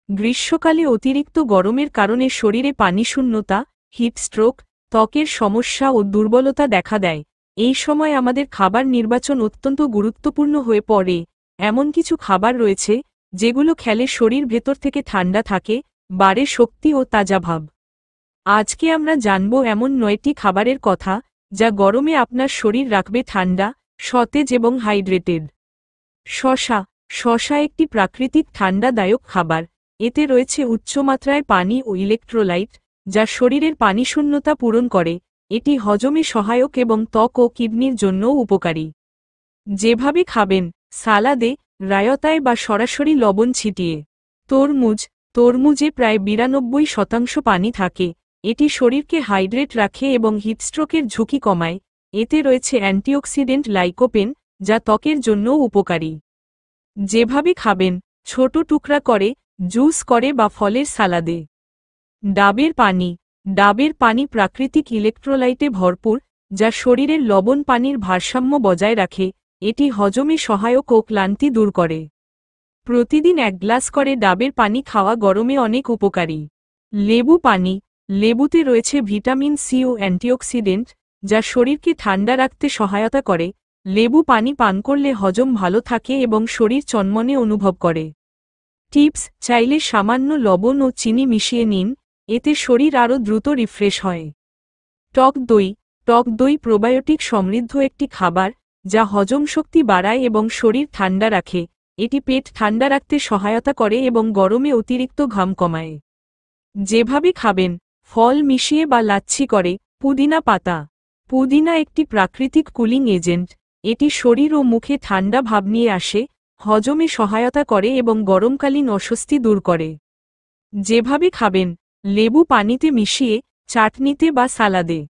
গ্রীষ্মকালে অতিরিক্ত গরমের কারণে শরীরে পানিশূন্যতা, হিটস্ট্রোক, ত্বকের সমস্যা ও দুর্বলতা দেখা দেয়। এই সময় আমাদের খাবার নির্বাচন অত্যন্ত গুরুত্বপূর্ণ হয়ে পড়ে। এমন কিছু খাবার রয়েছে যেগুলো খেলে শরীর ভেতর থেকে ঠান্ডা থাকে, বাড়ে শক্তি ও তাজা ভাব। আজকে আমরা জানব এমন 9টি খাবারের কথা যা গরমে আপনার শরীর রাখবে ঠান্ডা, সতেজ এবং হাইড্রেটেড। শসা। শসা একটি প্রাকৃতিক ঠান্ডাদায়ক খাবার। এতে রয়েছে উচ্চমাত্রায় পানি ও ইলেকট্রোলাইট, যা শরীরের পানিশূন্যতা পূরণ করে। এটি হজমে সহায়ক এবং ত্বক ও কিডনির জন্যও উপকারী। যেভাবে খাবেন: সালাদে, রায়তায় বা সরাসরি লবণ ছিটিয়ে। তরমুজ। তরমুজে প্রায় 92% পানি থাকে। এটি শরীরকে হাইড্রেট রাখে এবং হিটস্ট্রোকের ঝুঁকি কমায়। এতে রয়েছে অ্যান্টিঅক্সিডেন্ট লাইকোপেন, যা ত্বকের জন্যও উপকারী। যেভাবে খাবেন: ছোট টুকরা করে, জুস করে বা ফলের সালাদে। ডাবের পানি। ডাবের পানি প্রাকৃতিক ইলেকট্রোলাইটে ভরপুর, যা শরীরের লবণ পানির ভারসাম্য বজায় রাখে। এটি হজমে সহায়ক ও ক্লান্তি দূর করে। প্রতিদিন 1 গ্লাস করে ডাবের পানি খাওয়া গরমে অনেক উপকারী। লেবু পানি। লেবুতে রয়েছে ভিটামিন সি ও অ্যান্টিঅক্সিডেন্ট, যা শরীরকে ঠান্ডা রাখতে সহায়তা করে। লেবু পানি পান করলে হজম ভালো থাকে এবং শরীর চনমনে অনুভব করে। টিপস: চাইলে সামান্য লবণ ও চিনি মিশিয়ে নিন, এতে শরীর আরও দ্রুত রিফ্রেশ হয়। টক দই। টক দই প্রোবায়োটিক সমৃদ্ধ একটি খাবার, যা হজম শক্তি বাড়ায় এবং শরীর ঠান্ডা রাখে। এটি পেট ঠান্ডা রাখতে সহায়তা করে এবং গরমে অতিরিক্ত ঘাম কমায়। যেভাবে খাবেন: ফল মিশিয়ে বা লাচ্ছি করে। পুদিনা পাতা। পুদিনা একটি প্রাকৃতিক কুলিং এজেন্ট। এটি শরীর ও মুখে ঠান্ডা ভাব নিয়ে আসে, হজমে সহায়তা করে এবং গরমকালীন অস্বস্তি দূর করে। যেভাবে খাবেন: লেবু পানিতে মিশিয়ে, চাটনিতে বা সালাদে।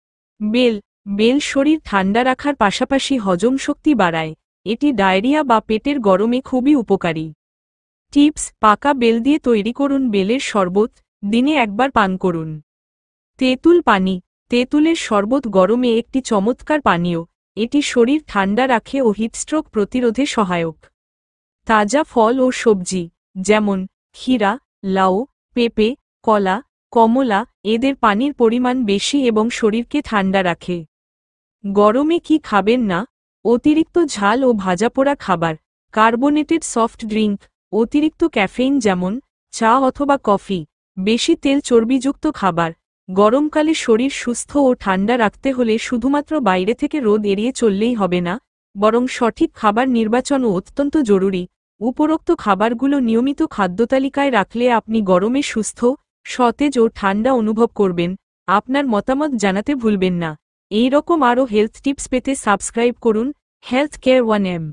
বেল। বেল শরীর ঠান্ডা রাখার পাশাপাশি হজম শক্তি বাড়ায়। এটি ডায়রিয়া বা পেটের গরমে খুবই উপকারী। টিপস: পাকা বেল দিয়ে তৈরি করুন বেলের শরবত, দিনে একবার পান করুন। তেঁতুল পানি। তেঁতুলের শরবত গরমে একটি চমৎকার পানীয়। এটি শরীর ঠান্ডা রাখে ও হিটস্ট্রোক প্রতিরোধে সহায়ক। তাজা ফল ও সবজি, যেমন ক্ষীরা, লাউ, পেঁপে, কলা, কমলা, এদের পানির পরিমাণ বেশি এবং শরীরকে ঠান্ডা রাখে। গরমে কি খাবেন না: অতিরিক্ত ঝাল ও ভাজাপোড়া খাবার, কার্বোনেটেড সফট ড্রিঙ্ক, অতিরিক্ত ক্যাফেইন যেমন চা অথবা কফি, বেশি তেল চর্বিযুক্ত খাবার। গরমকালে শরীর সুস্থ ও ঠান্ডা রাখতে হলে শুধুমাত্র বাইরে থেকে রোদ এড়িয়ে চললেই হবে না, বরং সঠিক খাবার নির্বাচনও অত্যন্ত জরুরি। উপরোক্ত খাবারগুলো নিয়মিত খাদ্যতালিকায় রাখলে আপনি গরমে সুস্থ, সতেজ ও ঠান্ডা অনুভব করবেন। আপনার মতামত জানাতে ভুলবেন না। এই রকম আরও হেলথ টিপস পেতে সাবস্ক্রাইব করুন হেলথ কেয়ার 1M।